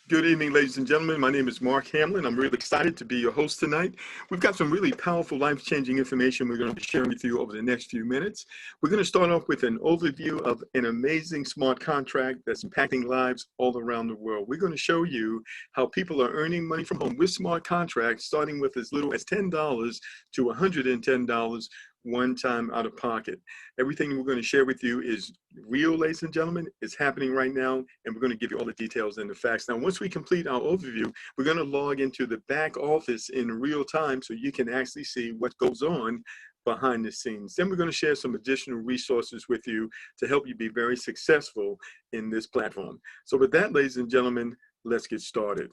Good evening, ladies and gentlemen. My name is Mark Hamlin. I'm really excited to be your host tonight. We've got some really powerful, life-changing information we're going to be sharing with you over the next few minutes. We're going to start off with an overview of an amazing smart contract that's impacting lives all around the world. We're going to show you how people are earning money from home with smart contracts, starting with as little as $10 to $110 one time out of pocket. Everything we're going to share with you is real, ladies and gentlemen. It's happening right now, and we're going to give you all the details and the facts. Now, once we complete our overview, we're going to log into the back office in real time so you can actually see what goes on behind the scenes. Then we're going to share some additional resources with you to help you be very successful in this platform. So with that, ladies and gentlemen, let's get started.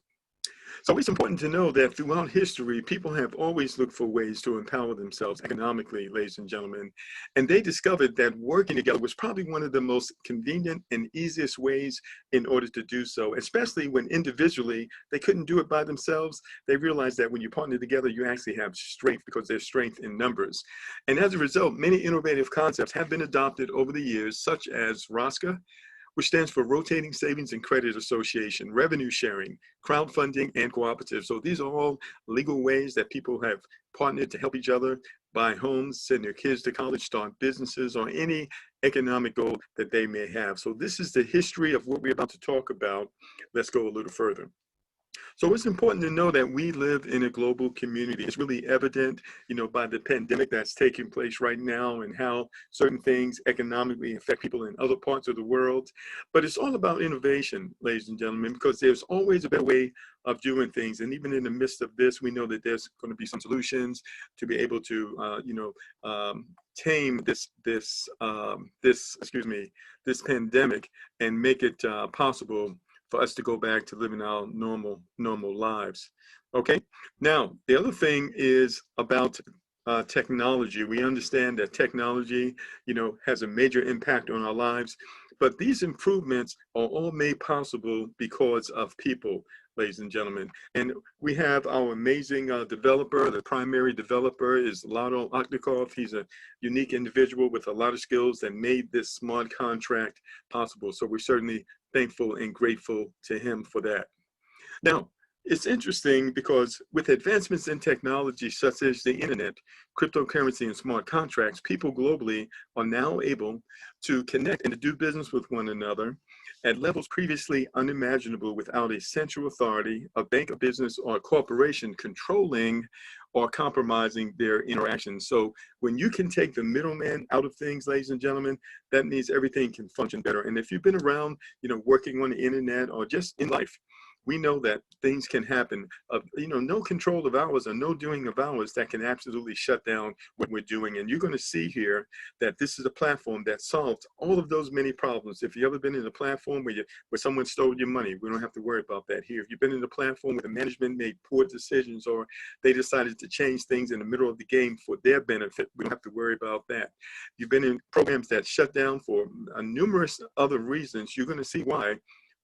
So it's important to know that throughout history, people have always looked for ways to empower themselves economically, ladies and gentlemen. And they discovered that working together was probably one of the most convenient and easiest ways in order to do so, especially when individually they couldn't do it by themselves. They realized that when you partner together, you actually have strength because there's strength in numbers. And as a result, many innovative concepts have been adopted over the years, such as ROSCA, which stands for Rotating Savings and Credit Association, revenue sharing, crowdfunding, and cooperative. So these are all legal ways that people have partnered to help each other buy homes, send their kids to college, start businesses, or any economic goal that they may have. So this is the history of what we're about to talk about. Let's go a little further. So it's important to know that we live in a global community. It's really evident, by the pandemic that's taking place right now and how certain things economically affect people in other parts of the world. But it's all about innovation, ladies and gentlemen, because there's always a better way of doing things. And even in the midst of this, we know that there's going to be some solutions to be able to, tame this pandemic and make it possible for us to go back to living our normal lives. Okay. Now, the other thing is about technology. We understand that technology, has a major impact on our lives, but these improvements are all made possible because of people, ladies and gentlemen. And we have our amazing developer. The primary developer is Lado Oknikov. He's a unique individual with a lot of skills that made this smart contract possible. So we're certainly thankful and grateful to him for that. Now, it's interesting because with advancements in technology such as the internet, cryptocurrency, and smart contracts, people globally are now able to connect and to do business with one another at levels previously unimaginable without a central authority, a bank, a business, or a corporation controlling or compromising their interactions. So when you can take the middleman out of things, ladies and gentlemen, that means everything can function better. And if you've been around, working on the internet or just in life, we know that things can happen of, no control of ours or no doing of ours that can absolutely shut down what we're doing. And you're going to see here that this is a platform that solves all of those many problems. If you've ever been in a platform where someone stole your money, we don't have to worry about that here. If you've been in a platform where the management made poor decisions or they decided to change things in the middle of the game for their benefit, we don't have to worry about that. You've been in programs that shut down for numerous other reasons. You're going to see why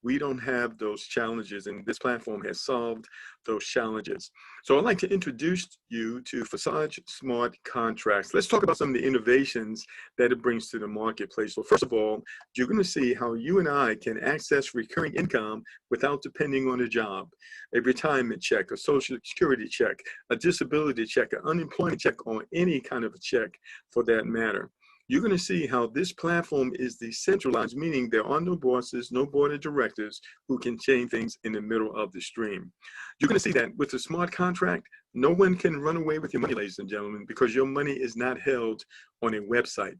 we don't have those challenges, and this platform has solved those challenges. So I'd like to introduce you to Forsage Smart Contracts. Let's talk about some of the innovations that it brings to the marketplace. So first of all, you're going to see how you and I can access recurring income without depending on a job, a retirement check, a social security check, a disability check, an unemployment check, or any kind of a check for that matter. You're going to see how this platform is decentralized, meaning there are no bosses, no board of directors who can change things in the middle of the stream. You're going to see that with the smart contract, no one can run away with your money, ladies and gentlemen, because your money is not held on a website.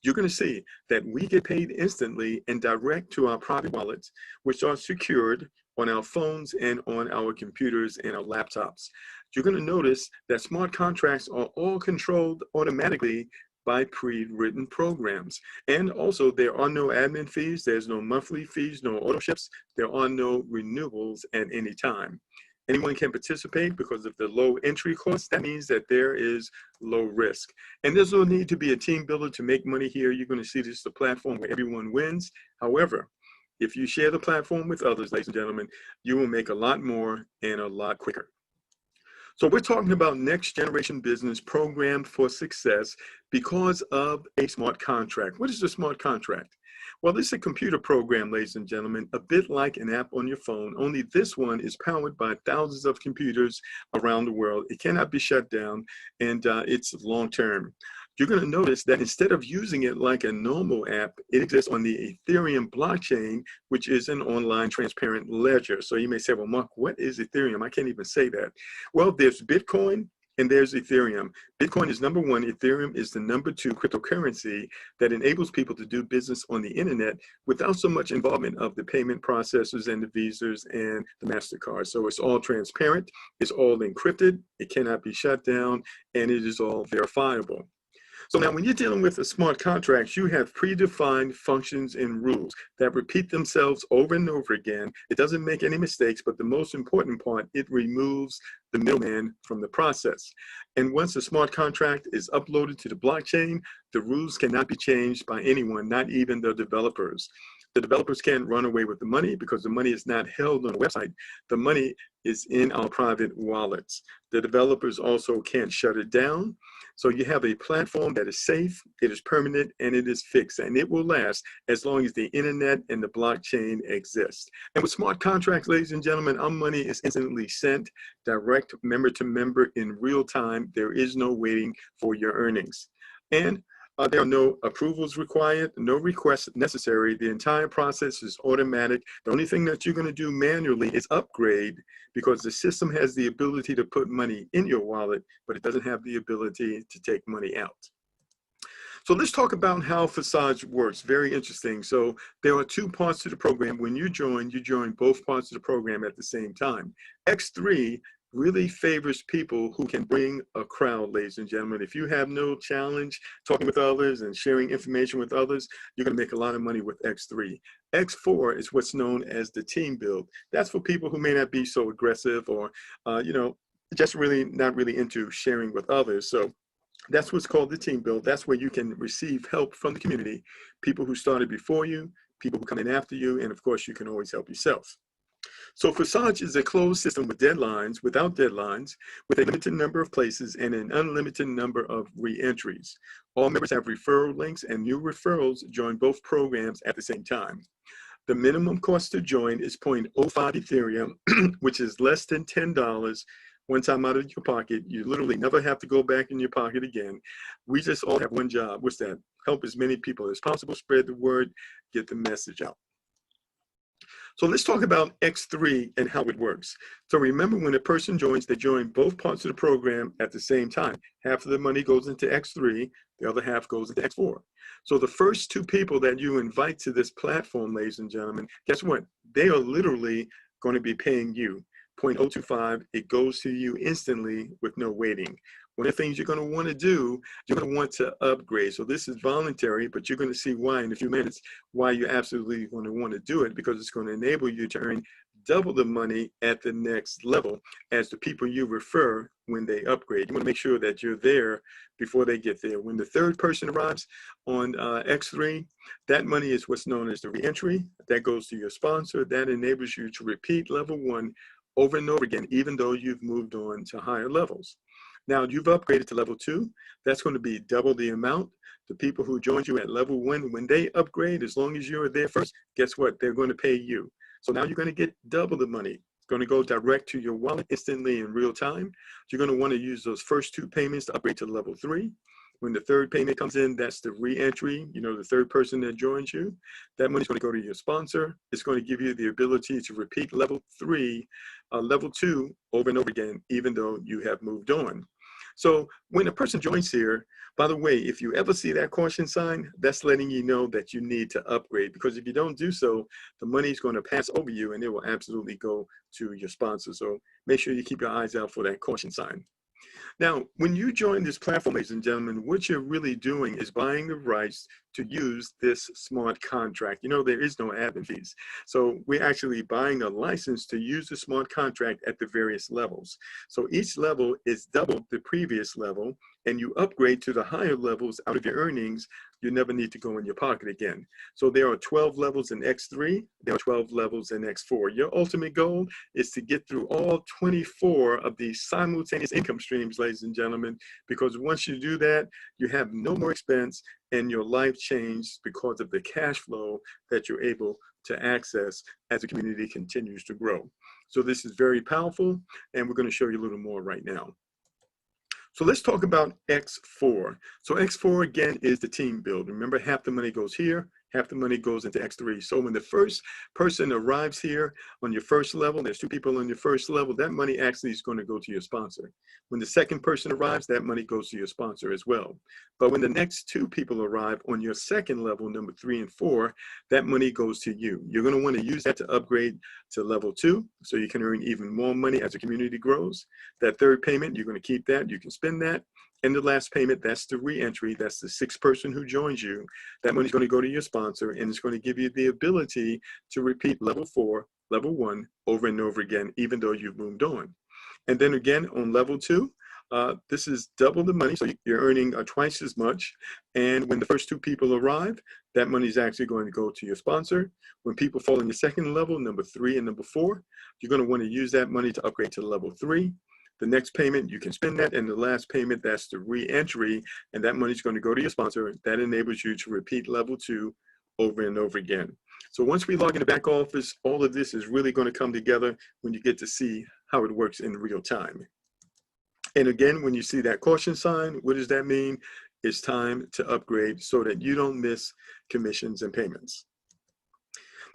You're going to see that we get paid instantly and direct to our private wallets, which are secured on our phones and on our computers and our laptops. You're going to notice that smart contracts are all controlled automatically by pre-written programs. And also there are no admin fees, there's no monthly fees, no auto ships, there are no renewals at any time. Anyone can participate because of the low entry cost. That means that there is low risk. And there's no need to be a team builder to make money here. You're going to see this is a platform where everyone wins. However, if you share the platform with others, ladies and gentlemen, you will make a lot more and a lot quicker. So we're talking about next generation business programmed for success because of a smart contract. What is a smart contract? Well, this is a computer program, ladies and gentlemen, a bit like an app on your phone, only this one is powered by thousands of computers around the world. It cannot be shut down, and it's long term. You're going to notice that instead of using it like a normal app, it exists on the Ethereum blockchain, which is an online transparent ledger. So you may say, well, Mark, what is Ethereum? I can't even say that. Well, there's Bitcoin and there's Ethereum. Bitcoin is number one. Ethereum is the number two cryptocurrency that enables people to do business on the internet without so much involvement of the payment processors and the Visas and the MasterCard. So it's all transparent, it's all encrypted, it cannot be shut down, and it is all verifiable. So now when you're dealing with a smart contract, you have predefined functions and rules that repeat themselves over and over again. It doesn't make any mistakes, but the most important part, it removes the middleman from the process. And once a smart contract is uploaded to the blockchain, the rules cannot be changed by anyone, not even the developers. The developers can't run away with the money because the money is not held on a website. The money is in our private wallets. The developers also can't shut it down. So you have a platform that is safe, it is permanent, and it is fixed, and it will last as long as the internet and the blockchain exist. And with smart contracts, ladies and gentlemen, our money is instantly sent direct member to member in real time. There is no waiting for your earnings. And there are no approvals required, no requests necessary. The entire process is automatic. The only thing that you're going to do manually is upgrade, because the system has the ability to put money in your wallet, but it doesn't have the ability to take money out. So let's talk about how Forsage works. Very interesting. So there are two parts to the program. When you join both parts of the program at the same time. X3 really favors people who can bring a crowd, ladies and gentlemen. If you have no challenge talking with others and sharing information with others, you're going to make a lot of money with X3. X4 is what's known as the team build. That's for people who may not be so aggressive or, just really not really into sharing with others. So that's what's called the team build. That's where you can receive help from the community, people who started before you, people who come in after you, and of course, you can always help yourself. So Forsage is a closed system without deadlines, with a limited number of places and an unlimited number of re-entries. All members have referral links, and new referrals join both programs at the same time. The minimum cost to join is 0.05 Ethereum, which is less than $10 one time out of your pocket. You literally never have to go back in your pocket again. We just all have one job. What's that? Help as many people as possible, spread the word, get the message out. So let's talk about X3 and how it works. So remember, when a person joins, they join both parts of the program at the same time. Half of the money goes into X3, the other half goes into X4. So the first two people that you invite to this platform, ladies and gentlemen, guess what? They are literally going to be paying you 0.025. It goes to you instantly with no waiting. One of the things you're going to want to do, you're going to want to upgrade. So this is voluntary, but you're going to see why in a few minutes, why you're absolutely going to want to do it, because it's going to enable you to earn double the money at the next level as the people you refer when they upgrade. You want to make sure that you're there before they get there. When the third person arrives on X3, that money is what's known as the reentry. That goes to your sponsor. That enables you to repeat level one over and over again, even though you've moved on to higher levels. Now you've upgraded to level 2, that's going to be double the amount. The people who joined you at level 1, when they upgrade, as long as you're there first, guess what? They're going to pay you. So now you're going to get double the money. It's going to go direct to your wallet instantly in real time. You're going to want to use those first 2 payments to upgrade to level 3. When the third payment comes in, that's the re-entry, the third person that joins you. That money's going to go to your sponsor. It's going to give you the ability to repeat level 3, level 2 over and over again, even though you have moved on. So when a person joins here, by the way, if you ever see that caution sign, that's letting you know that you need to upgrade, because if you don't do so, the money is going to pass over you and it will absolutely go to your sponsor. So make sure you keep your eyes out for that caution sign. Now, when you join this platform, ladies and gentlemen, what you're really doing is buying the rights to use this smart contract. There is no admin fees. So we're actually buying a license to use the smart contract at the various levels. So each level is double the previous level, and you upgrade to the higher levels out of your earnings. You never need to go in your pocket again. So there are 12 levels in X3, there are 12 levels in X4. Your ultimate goal is to get through all 24 of these simultaneous income streams, ladies and gentlemen, because once you do that, you have no more expense, and your life changed because of the cash flow that you're able to access as the community continues to grow. So this is very powerful, and we're going to show you a little more right now. So let's talk about X4. So X4 again is the team build. Remember, half the money goes here, half the money goes into X3. So when the first person arrives here on your first level, there's 2 people on your first level, that money actually is going to go to your sponsor. When the second person arrives, that money goes to your sponsor as well. But when the next 2 people arrive on your second level, number 3 and 4, that money goes to you. You're going to want to use that to upgrade to level 2 so you can earn even more money as the community grows. That third payment, you're going to keep that. You can spend that. And the last payment, that's the re-entry. That's the 6th person who joins you. That money's going to go to your sponsor, and it's going to give you the ability to repeat level 4, level 1 over and over again, even though you've moved on. And then again, on level 2, this is double the money, so you're earning twice as much. And when the first 2 people arrive, that money is actually going to go to your sponsor. When people fall in the second level, number 3 and number 4, you're going to want to use that money to upgrade to level 3. The next payment, you can spend that, and the last payment, that's the re-entry, and that money is going to go to your sponsor. That enables you to repeat level 2 over and over again. So once we log in the back office, all of this is really going to come together when you get to see how it works in real time. And again, when you see that caution sign, what does that mean? It's time to upgrade so that you don't miss commissions and payments.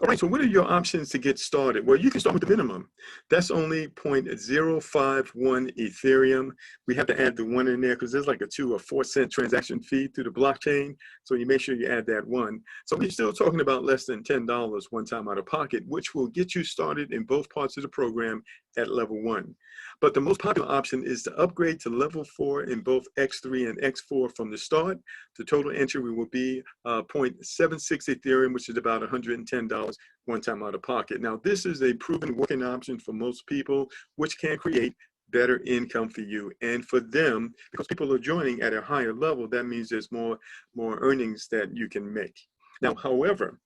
All right, so what are your options to get started? Well, you can start with the minimum. That's only 0.051 Ethereum. We have to add the 1 in there because there's like a 2 or 4 cent transaction fee through the blockchain. So you make sure you add that 1. So we're still talking about less than $10 one time out of pocket, which will get you started in both parts of the program at level 1. But the most popular option is to upgrade to level 4 in both X3 and X4 from the start. The total entry will be 0.76 Ethereum, which is about $110 one time out of pocket. Now, this is a proven working option for most people, which can create better income for you and for them, because people are joining at a higher level. That means there's more earnings that you can make. Now, however,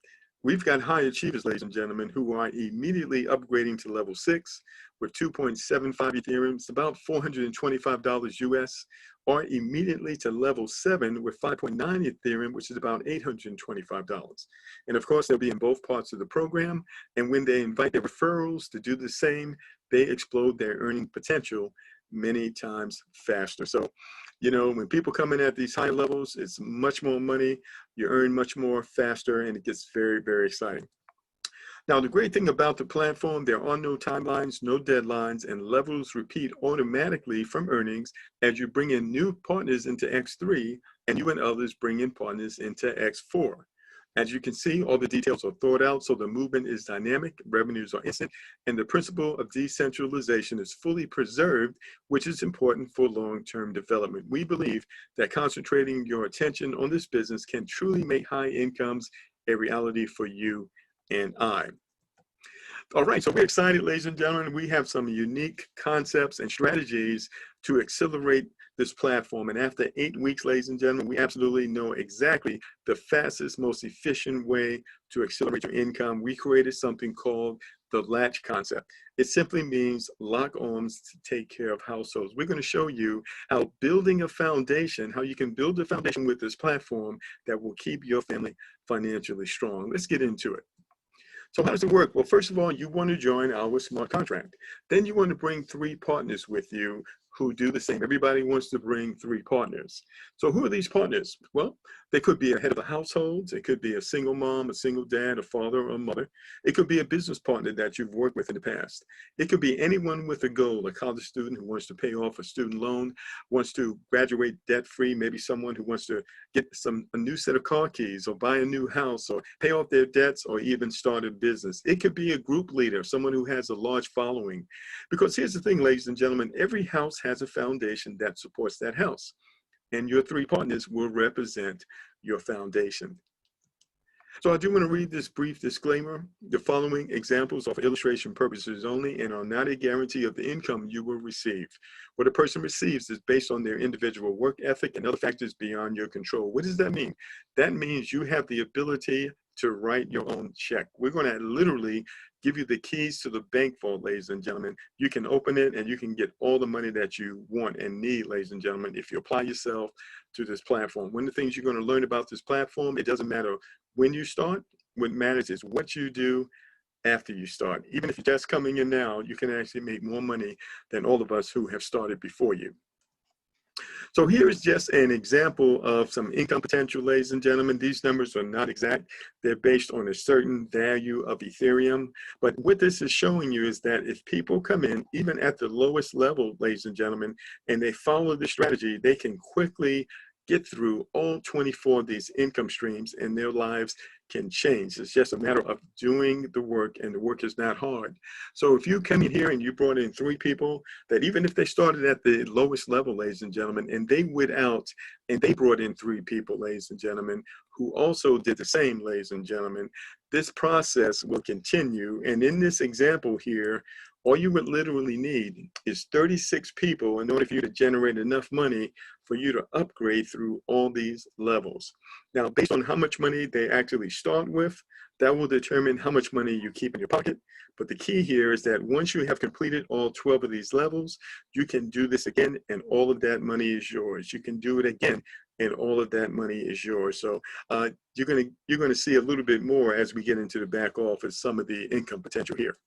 we've got high achievers, ladies and gentlemen, who are immediately upgrading to level 6 with 2.75 Ethereum. It's about $425 US, or immediately to level 7 with 5.9 Ethereum, which is about $825. And of course, they'll be in both parts of the program. And when they invite their referrals to do the same, they explode their earning potential many times faster. So, you know, when people come in at these high levels, it's much more money, you earn much more faster, and it gets very, very exciting. Now, the great thing about the platform, there are no timelines, no deadlines, and levels repeat automatically from earnings as you bring in new partners into X3 and you and others bring in partners into X4. As you can see, all the details are thought out, so the movement is dynamic, revenues are instant, and the principle of decentralization is fully preserved, which is important for long-term development. We believe that concentrating your attention on this business can truly make high incomes a reality for you and I. All right, so we're excited, ladies and gentlemen. We have some unique concepts and strategies to accelerate this platform. And after 8 weeks, ladies and gentlemen, we absolutely know exactly the fastest, most efficient way to accelerate your income. We created something called the latch concept. It simply means lock arms to take care of households. We're going to show you how building a foundation, how you can build a foundation with this platform that will keep your family financially strong. Let's get into it. So how does it work? Well, first of all, you want to join our smart contract. Then you want to bring 3 partners with you who do the same. Everybody wants to bring 3 partners. So who are these partners? Well, they could be a head of a household. It could be a single mom, a single dad, a father, or a mother. It could be a business partner that you've worked with in the past. It could be anyone with a goal, a college student who wants to pay off a student loan, wants to graduate debt-free, maybe someone who wants to get a new set of car keys or buy a new house or pay off their debts or even start a business. It could be a group leader, someone who has a large following. Because here's the thing, ladies and gentlemen, every house has a foundation that supports that house. And your 3 partners will represent your foundation. So I do want to read this brief disclaimer. The following examples are for illustration purposes only and are not a guarantee of the income you will receive. What a person receives is based on their individual work ethic and other factors beyond your control. What does that mean? That means you have the ability to write your own check. We're going to literally give you the keys to the bank vault, ladies and gentlemen. You can open it and you can get all the money that you want and need, ladies and gentlemen, if you apply yourself to this platform. One of the things you're going to learn about this platform, it doesn't matter when you start. What matters is what you do after you start. Even if you're just coming in now, you can actually make more money than all of us who have started before you. So here is just an example of some income potential, ladies and gentlemen. These numbers are not exact. They're based on a certain value of Ethereum. But what this is showing you is that if people come in, even at the lowest level, ladies and gentlemen, and they follow the strategy, they can quickly get through all 24 of these income streams and their lives can change. It's just a matter of doing the work, and the work is not hard. So if you come in here and you brought in 3 people that even if they started at the lowest level, ladies and gentlemen, and they went out and they brought in 3 people, ladies and gentlemen, who also did the same, ladies and gentlemen, this process will continue. And in this example here, all you would literally need is 36 people in order for you to generate enough money for you to upgrade through all these levels. Now, based on how much money they actually start with, that will determine how much money you keep in your pocket. But the key here is that once you have completed all 12 of these levels, you can do this again and all of that money is yours. You can do it again and all of that money is yours. So you're gonna see a little bit more as we get into the back office, some of the income potential here.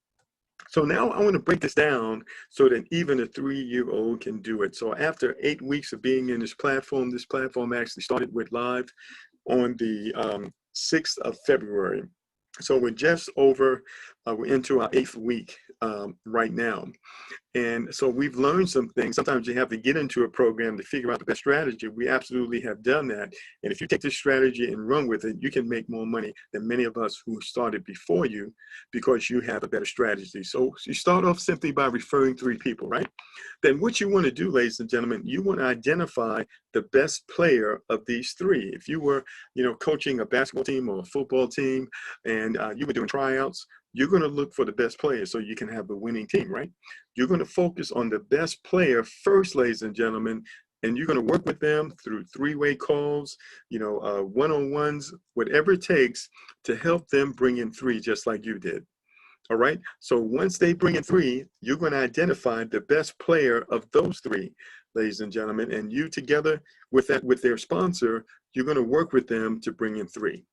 So now I want to break this down so that even a 3-year-old can do it. So after 8 weeks of being in this platform actually started with live on the 6th of February. So we're just over, we're into our 8th week right now. And so we've learned some things. Sometimes you have to get into a program to figure out the best strategy. We absolutely have done that. And if you take this strategy and run with it, you can make more money than many of us who started before you because you have a better strategy. So you start off simply by referring 3 people, right? Then what you want to do, ladies and gentlemen, you want to identify the best player of these 3. If you were, coaching a basketball team or a football team and you were doing tryouts, you're going to look for the best player so you can have the winning team, right? You're going to focus on the best player first, ladies and gentlemen, and you're going to work with them through 3-way calls, one-on-ones, whatever it takes to help them bring in 3 just like you did. All right. So once they bring in 3, you're going to identify the best player of those 3, ladies and gentlemen, and you together with their sponsor, you're going to work with them to bring in 3.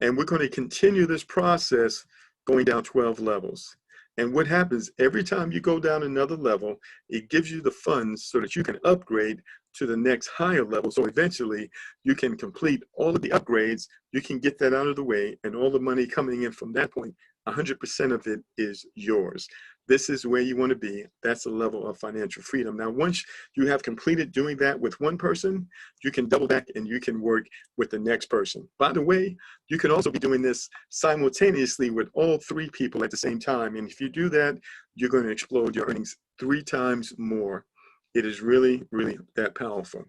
And we're going to continue this process going down 12 levels. And what happens every time you go down another level, it gives you the funds so that you can upgrade to the next higher level. So eventually you can complete all of the upgrades, you can get that out of the way, and all the money coming in from that point, 100% of it is yours. This is where you want to be. That's a level of financial freedom. Now, once you have completed doing that with one person, you can double back and you can work with the next person. By the way, you can also be doing this simultaneously with all 3 people at the same time. And if you do that, you're going to explode your earnings 3 times more. It is really, really that powerful.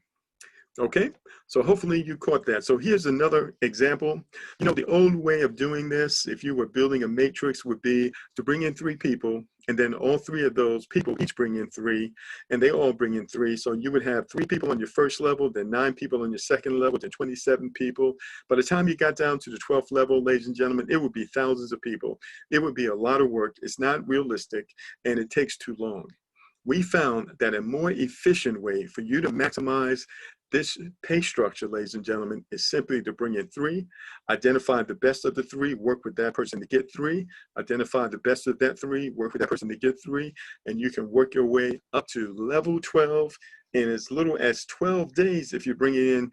Okay, so hopefully you caught that. So here's another example. The old way of doing this, if you were building a matrix, would be to bring in 3 people, and then all 3 of those people each bring in 3, and they all bring in 3. So you would have 3 people on your first level, then 9 people on your second level, then 27 people. By the time you got down to the 12th level, ladies and gentlemen, it would be thousands of people. It would be a lot of work. It's not realistic, and it takes too long. We found that a more efficient way for you to maximize this pay structure, ladies and gentlemen, is simply to bring in 3, identify the best of the 3, work with that person to get 3, identify the best of that 3, work with that person to get 3, and you can work your way up to level 12 in as little as 12 days if you're bringing in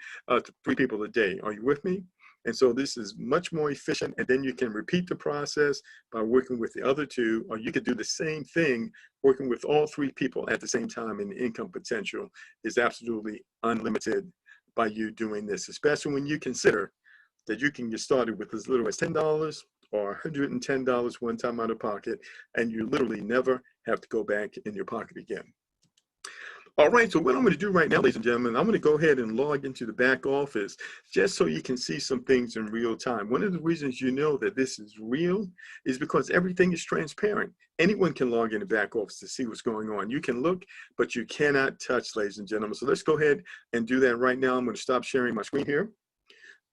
3 people a day. Are you with me? And so this is much more efficient, and then you can repeat the process by working with the other 2, or you could do the same thing working with all 3 people at the same time, and the income potential is absolutely unlimited by you doing this, especially when you consider that you can get started with as little as $10 or $110 one time out of pocket, and you literally never have to go back in your pocket again. All right, so what I'm going to do right now, ladies and gentlemen, I'm going to go ahead and log into the back office just so you can see some things in real time. One of the reasons you know that this is real is because everything is transparent. Anyone can log in the back office to see what's going on. You can look, but you cannot touch, ladies and gentlemen. So let's go ahead and do that right now. I'm going to stop sharing my screen here.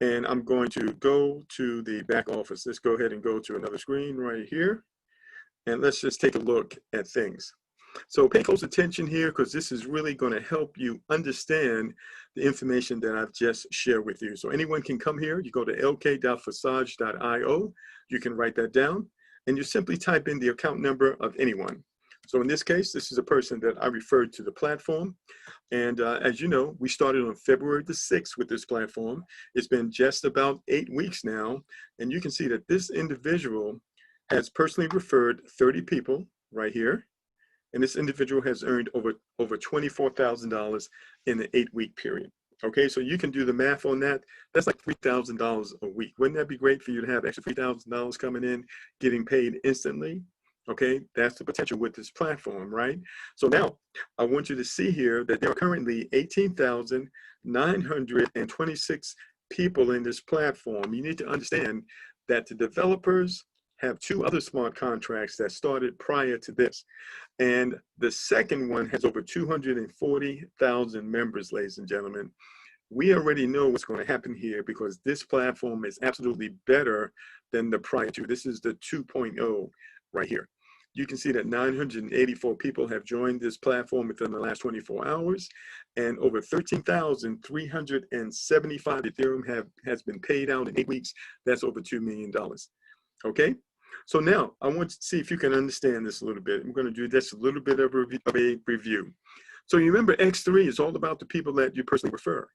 And I'm going to go to the back office. Let's go ahead and go to another screen right here. And let's just take a look at things. So pay close attention here, because this is really going to help you understand the information that I've just shared with you. So anyone can come here. You go to lk.forsage.io. You can write that down, and you simply type in the account number of anyone. So in this case, this is a person that I referred to the platform. And as you know, we started on February the 6th with this platform. It's been just about 8 weeks now. And you can see that this individual has personally referred 30 people right here. And this individual has earned over $24,000 in the 8-week period. Okay, so you can do the math on that. That's like $3,000 a week. Wouldn't that be great for you to have extra $3,000 coming in, getting paid instantly? Okay, that's the potential with this platform, right? So now I want you to see here that there are currently 18,926 people in this platform. You need to understand that the developers have 2 other smart contracts that started prior to this. And the second one has over 240,000 members, ladies and gentlemen. We already know what's going to happen here, because this platform is absolutely better than the prior 2. This is the 2.0 right here. You can see that 984 people have joined this platform within the last 24 hours, and over 13,375 Ethereum has been paid out in 8 weeks. That's over $2 million. Okay, so now I want to see if you can understand this a little bit. I'm going to do just a little bit of a review. So you remember X3 is all about the people that you personally refer.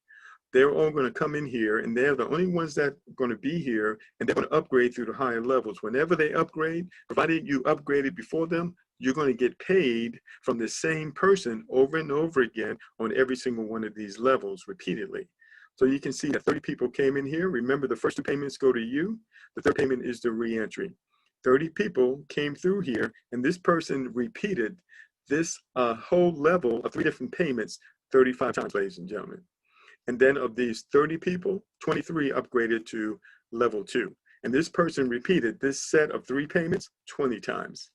They're all going to come in here, and they're the only ones that are going to be here, and they're going to upgrade through the higher levels. Whenever they upgrade, provided you upgraded before them, you're going to get paid from the same person over and over again on every single one of these levels repeatedly. So you can see that 30 people came in here. Remember, the first 2 payments go to you. The third payment is the re-entry. 30 people came through here, and this person repeated this whole level of 3 different payments 35 times, ladies and gentlemen. And then of these 30 people, 23 upgraded to level 2. And this person repeated this set of 3 payments 20 times.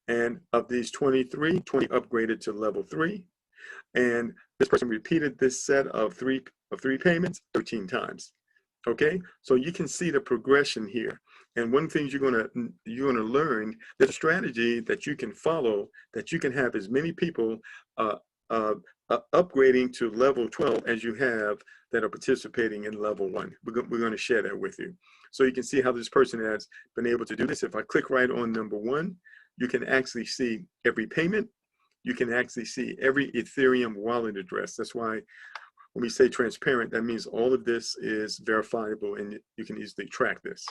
And of these 23, 20 upgraded to level 3. And this person repeated this set of three payments 13 times. Okay, so you can see the progression here. And one thing you're gonna learn, there's a strategy that you can follow, that you can have as many people upgrading to level 12 as you have that are participating in level 1. We're going to share that with you. So you can see how this person has been able to do this. If I click right on number 1, you can actually see every payment. You can actually see every Ethereum wallet address. That's why when we say transparent, that means all of this is verifiable, and you can easily track this.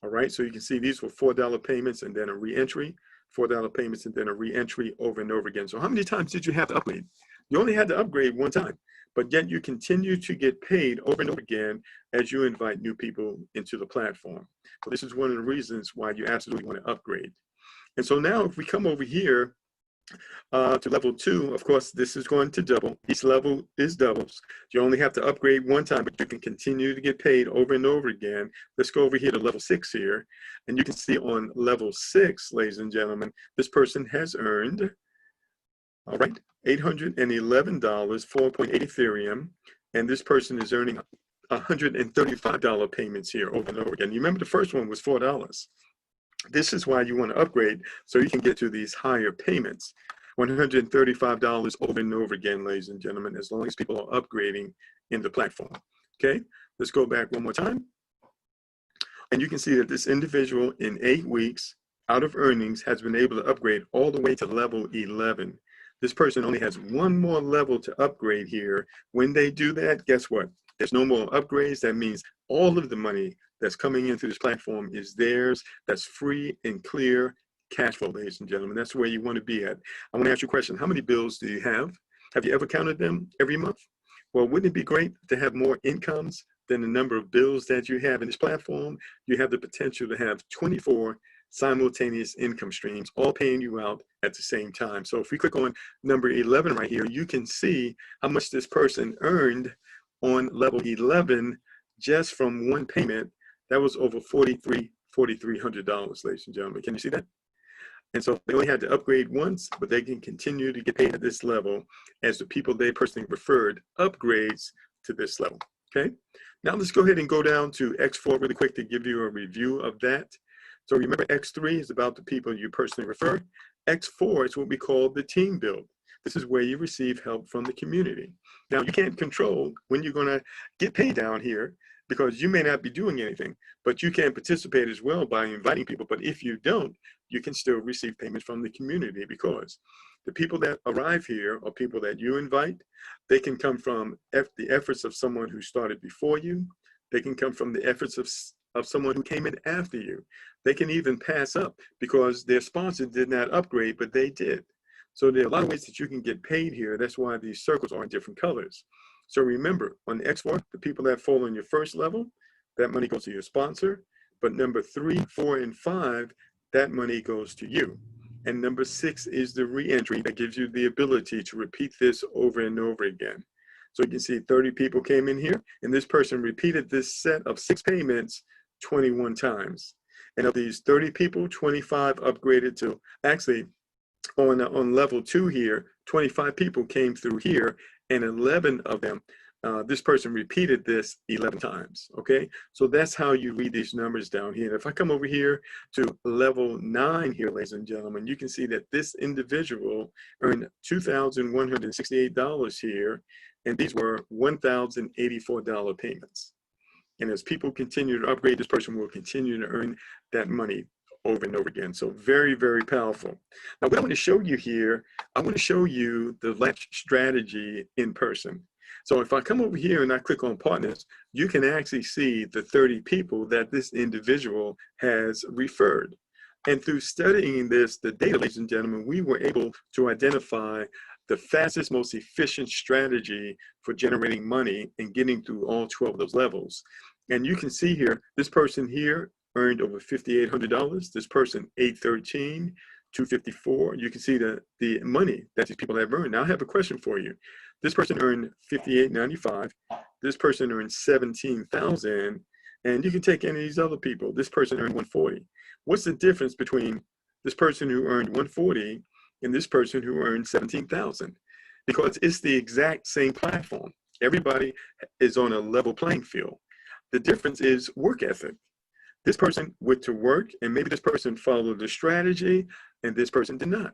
All right, so you can see these were $4 payments and then a re-entry, $4 payments and then a re-entry over and over again. So how many times did you have to upgrade? You only had to upgrade 1 time, but yet you continue to get paid over and over again as you invite new people into the platform. So this is one of the reasons why you absolutely want to upgrade. And so now if we come over here to level 2, of course, this is going to double. Each level is doubles. You only have to upgrade 1 time, but you can continue to get paid over and over again. Let's go over here to level 6 here. And you can see on level 6, ladies and gentlemen, this person has earned, all right, $811, 4.8 Ethereum. And this person is earning $135 payments here over and over again. You remember the first one was $4. This is why you want to upgrade, so you can get to these higher payments. $135 over and over again, ladies and gentlemen, as long as people are upgrading in the platform. Okay, let's go back one more time. And you can see that this individual in 8 weeks out of earnings has been able to upgrade all the way to level 11. This person only has 1 more level to upgrade here. When they do that, guess what? There's no more upgrades. That means all of the money that's coming into this platform is theirs. That's free and clear cash flow, ladies and gentlemen. That's where you want to be at. I want to ask you a question. How many bills do you have? Have you ever counted them every month? Well, wouldn't it be great to have more incomes than the number of bills that you have in this platform? You have the potential to have 24 simultaneous income streams, all paying you out at the same time. So if we click on number 11 right here, you can see how much this person earned on level 11 just from 1 payment. That was over $4,300, ladies and gentlemen. Can you see that? And so they only had to upgrade once, but they can continue to get paid at this level as the people they personally referred upgrades to this level. Okay. Now let's go ahead and go down to X4 really quick to give you a review of that. So remember, X3 is about the people you personally refer. X4 is what we call the team build. This is where you receive help from the community. Now, you can't control when you're going to get paid down here because you may not be doing anything, but you can participate as well by inviting people. But if you don't, you can still receive payments from the community because the people that arrive here are people that you invite. They can come from the efforts of someone who started before you. They can come from the efforts of someone who came in after you. They can even pass up because their sponsor did not upgrade, but they did. So there are a lot of ways that you can get paid here. That's why these circles are in different colors. So remember, on X4, the people that fall on your first level, that money goes to your sponsor. But number 3, 4, and 5, that money goes to you. And number 6 is the re-entry that gives you the ability to repeat this over and over again. So you can see 30 people came in here, and this person repeated this set of 6 payments 21 times. And of these 30 people, 25 upgraded to, actually, on level 2 here, 25 people came through here, and 11 of them, this person repeated this 11 times, okay? So that's how you read these numbers down here. If I come over here to level 9 here, ladies and gentlemen, you can see that this individual earned $2,168 here, and these were $1,084 payments. And as people continue to upgrade, this person will continue to earn that money over and over again. So very, very powerful. Now, what I want to show you here, I want to show you the latch strategy in person. So if I come over here and I click on partners, you can actually see the 30 people that this individual has referred. And through studying this, the data, ladies and gentlemen, we were able to identify the fastest, most efficient strategy for generating money and getting through all 12 of those levels. And you can see here, this person here earned over $5,800. This person, $813, $254. You can see the money that these people have earned. Now I have a question for you. This person earned $58.95. This person earned $17,000. And you can take any of these other people. This person earned $140. What's the difference between this person who earned $140 and this person who earned $17,000? Because it's the exact same platform. Everybody is on a level playing field. The difference is work ethic. This person went to work, and maybe this person followed the strategy, and this person did not.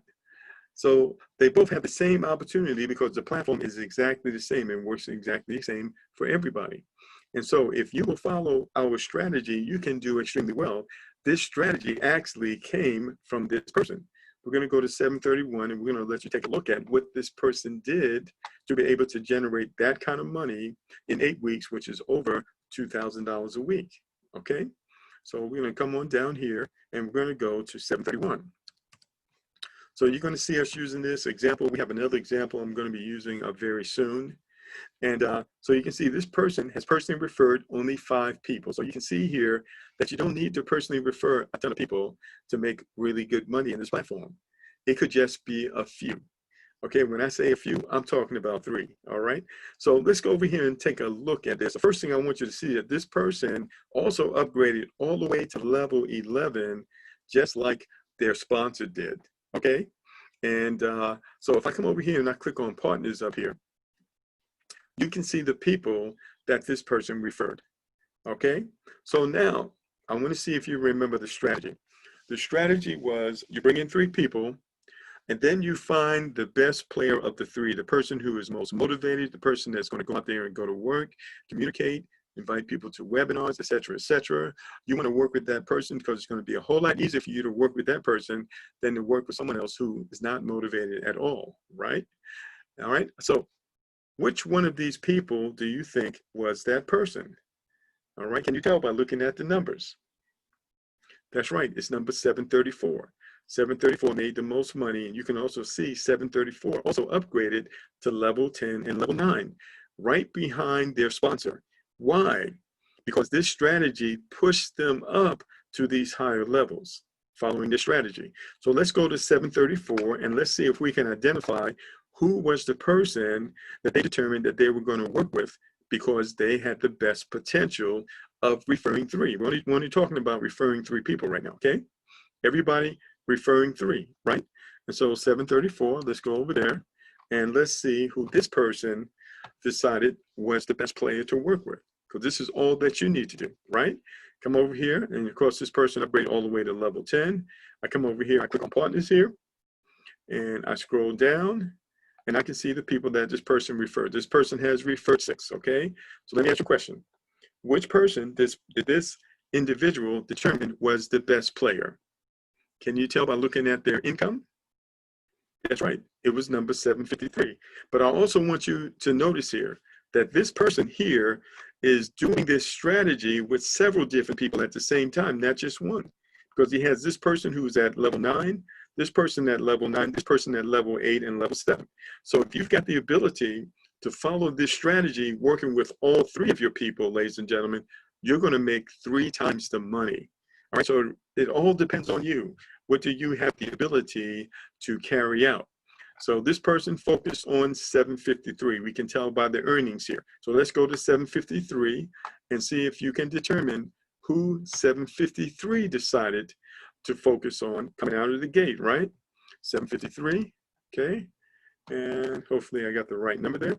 So they both have the same opportunity because the platform is exactly the same and works exactly the same for everybody. And so if you will follow our strategy, you can do extremely well. This strategy actually came from this person. We're going to go to 731, and we're going to let you take a look at what this person did to be able to generate that kind of money in 8 weeks, which is over $2,000 a week. Okay? So we're going to come on down here, and we're going to go to 731. So you're going to see us using this example. We have another example I'm going to be using very soon. And so you can see this person has personally referred only 5 people. So you can see here that you don't need to personally refer a ton of people to make really good money in this platform. It could just be a few. Okay, when I say a few, I'm talking about 3, all right? So let's go over here and take a look at this. The first thing I want you to see is that this person also upgraded all the way to level 11, just like their sponsor did, okay? And so if I come over here and I click on partners up here, you can see the people that this person referred, okay? So now, I want to see if you remember the strategy. The strategy was you bring in 3 people, and then you find the best player of the 3, the person who is most motivated, the person that's going to go out there and go to work, communicate, invite people to webinars, et cetera, et cetera. You want to work with that person because it's going to be a whole lot easier for you to work with that person than to work with someone else who is not motivated at all, right? All right, so which one of these people do you think was that person? All right, can you tell by looking at the numbers? That's right, it's number 734. 734 made the most money, and you can also see 734 also upgraded to level 10 and level 9, right behind their sponsor. Why? Because this strategy pushed them up to these higher levels following this strategy. So let's go to 734 and let's see if we can identify who was the person that they determined that they were going to work with because they had the best potential of referring 3. We're only talking about referring 3 people right now, okay? Everybody referring 3, right? And so 734, let's go over there and let's see who this person decided was the best player to work with. because this is all that you need to do, right? Come over here, and of course, this person upgraded all the way to level 10. I come over here, I click on partners here, and I scroll down, and I can see the people that this person referred. This person has referred 6, okay? So let me ask you a question. Which person did this individual determine was the best player? Can you tell by looking at their income? That's right, it was number 753. But I also want you to notice here that this person here is doing this strategy with several different people at the same time, not just one. Because he has this person who's at level 9, this person at level 9, this person at level 8, and level 7. So if you've got the ability to follow this strategy, working with all 3 of your people, ladies and gentlemen, you're going to make 3 times the money. All right, so it all depends on you. What do you have the ability to carry out? So this person focused on 753. We can tell by the earnings here. So let's go to 753 and see if you can determine who 753 decided to focus on coming out of the gate, right? 753, okay. And hopefully I got the right number there.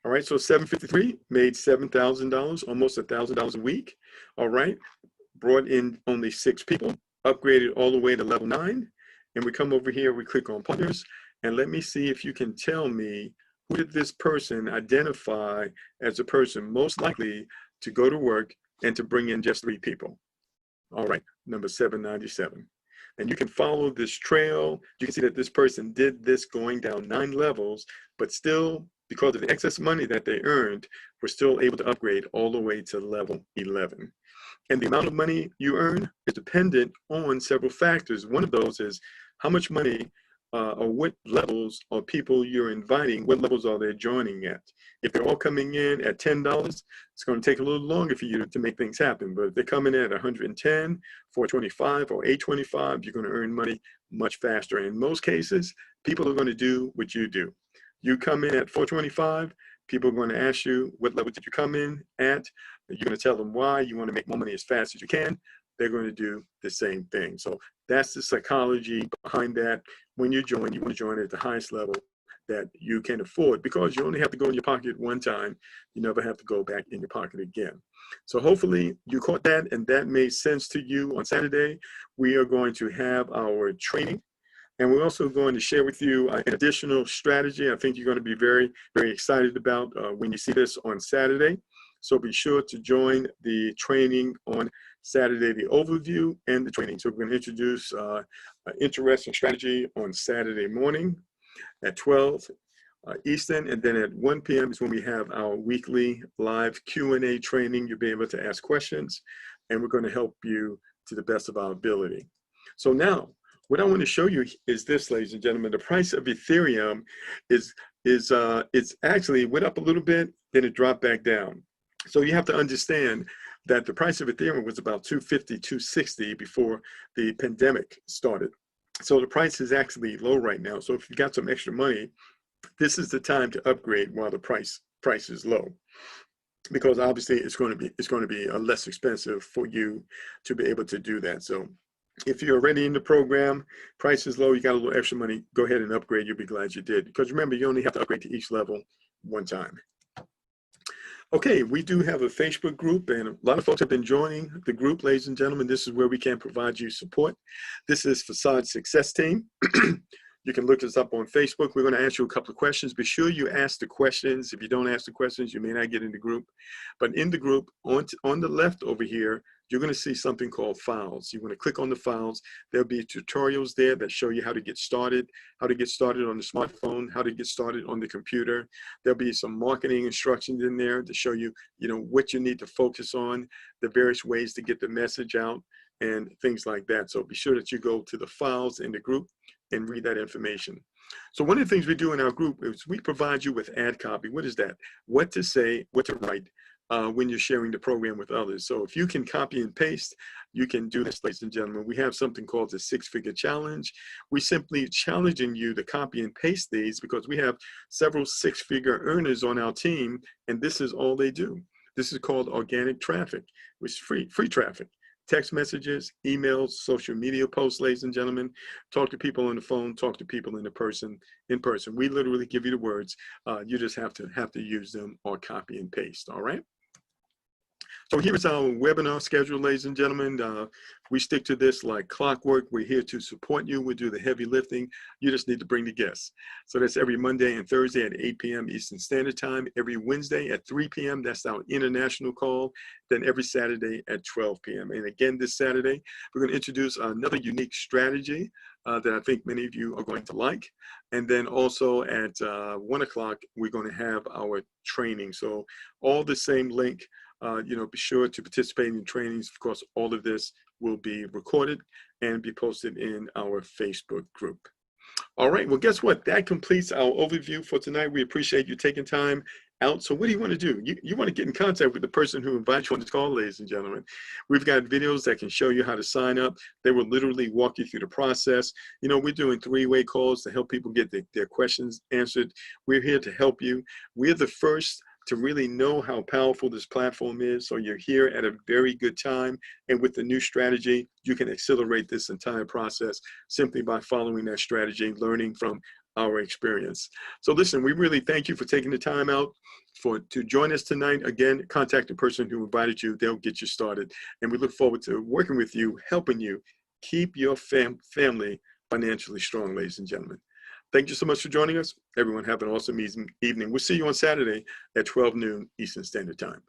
All right, so 753 made $7,000, almost $1,000 a week. All right, brought in only 6 people, upgraded all the way to level 9. And we come over here, we click on partners, and let me see if you can tell me who did this person identify as a person most likely to go to work and to bring in just 3 people. All right, number 797. And you can follow this trail. You can see that this person did this going down 9 levels, but still, because of the excess money that they earned, were still able to upgrade all the way to level 11. And the amount of money you earn is dependent on several factors. One of those is how much money or what levels of people you're inviting, what levels are they joining at? If they're all coming in at $10, it's going to take a little longer for you to make things happen. But if they're coming in at 110, 425, or 825, you're going to earn money much faster. And in most cases, people are going to do what you do. You come in at 425, people are going to ask you, what level did you come in at? You're going to tell them why. You want to make more money as fast as you can. They're going to do the same thing. So that's the psychology behind that. When you join, you want to join at the highest level that you can afford, because you only have to go in your pocket one time. You never have to go back in your pocket again. So hopefully you caught that and that made sense to you. On Saturday, we are going to have our training. And we're also going to share with you an additional strategy I think you're going to be very, very excited about when you see this on Saturday. So be sure to join the training on Saturday, the overview and the training. So we're going to introduce an interesting strategy on Saturday morning at 12 Eastern, and then at 1 p.m. is when we have our weekly live Q&A training. You'll be able to ask questions, and we're going to help you to the best of our ability. So now, what I want to show you is this, ladies and gentlemen. The price of Ethereum it's actually went up a little bit, then it dropped back down. So you have to understand that the price of Ethereum was about $250, $260 before the pandemic started. So the price is actually low right now. So if you got some extra money, this is the time to upgrade while the price is low, because obviously it's going to be less expensive for you to be able to do that. So if you're already in the program, price is low, you got a little extra money, go ahead and upgrade. You'll be glad you did, because remember, you only have to upgrade to each level one time. Okay, we do have a Facebook group, and a lot of folks have been joining the group, ladies and gentlemen. This is where we can provide you support. This is Forsage Success Team. You can look us up on Facebook. We're going to ask you a couple of questions. Be sure you ask the questions. If you don't ask the questions, you may not get in the group. But in the group, on the left over here, you're going to see something called files. You want to click on the files. There'll be tutorials there that show you how to get started on the smartphone, how to get started on the computer. There'll be some marketing instructions in there to show you, what you need to focus on, the various ways to get the message out, and things like that. So be sure that you go to the files in the group and read that information. So one of the things we do in our group is we provide you with ad copy. What is that? What to say, what to write when you're sharing the program with others. So if you can copy and paste, you can do this, ladies and gentlemen. We have something called the 6-figure challenge. We simply challenging you to copy and paste these, because we have several 6-figure earners on our team, and this is all they do. This is called organic traffic, which is free traffic. text messages, emails, social media posts, ladies and gentlemen. Talk to people on the phone, talk to people in person. We literally give you the words. You just have to use them or copy and paste, all right? So here's our webinar schedule, ladies and gentlemen. We stick to this like clockwork. We're here to support you. We do the heavy lifting. You just need to bring the guests. So that's every Monday and Thursday at 8 p.m. Eastern Standard Time. Every Wednesday at 3 p.m. That's our international call. Then every Saturday at 12 p.m. And again, this Saturday, we're going to introduce another unique strategy that I think many of you are going to like. And then also at 1 o'clock, we're going to have our training. So all the same link. Be sure to participate in trainings. Of course, all of this will be recorded and be posted in our Facebook group. All right, well, guess what? That completes our overview for tonight. We appreciate you taking time out. So what do you want to do? You want to get in contact with the person who invites you on this call, ladies and gentlemen. We've got videos that can show you how to sign up. They will literally walk you through the process. We're doing three-way calls to help people get their questions answered. We're here to help you. We're the first to really know how powerful this platform is. So you're here at a very good time. And with the new strategy, you can accelerate this entire process simply by following that strategy, learning from our experience. So listen, we really thank you for taking the time out to join us tonight. Again, contact the person who invited you. They'll get you started. And we look forward to working with you, helping you keep your family financially strong, ladies and gentlemen. Thank you so much for joining us. Everyone have an awesome evening. We'll see you on Saturday at 12 noon Eastern Standard Time.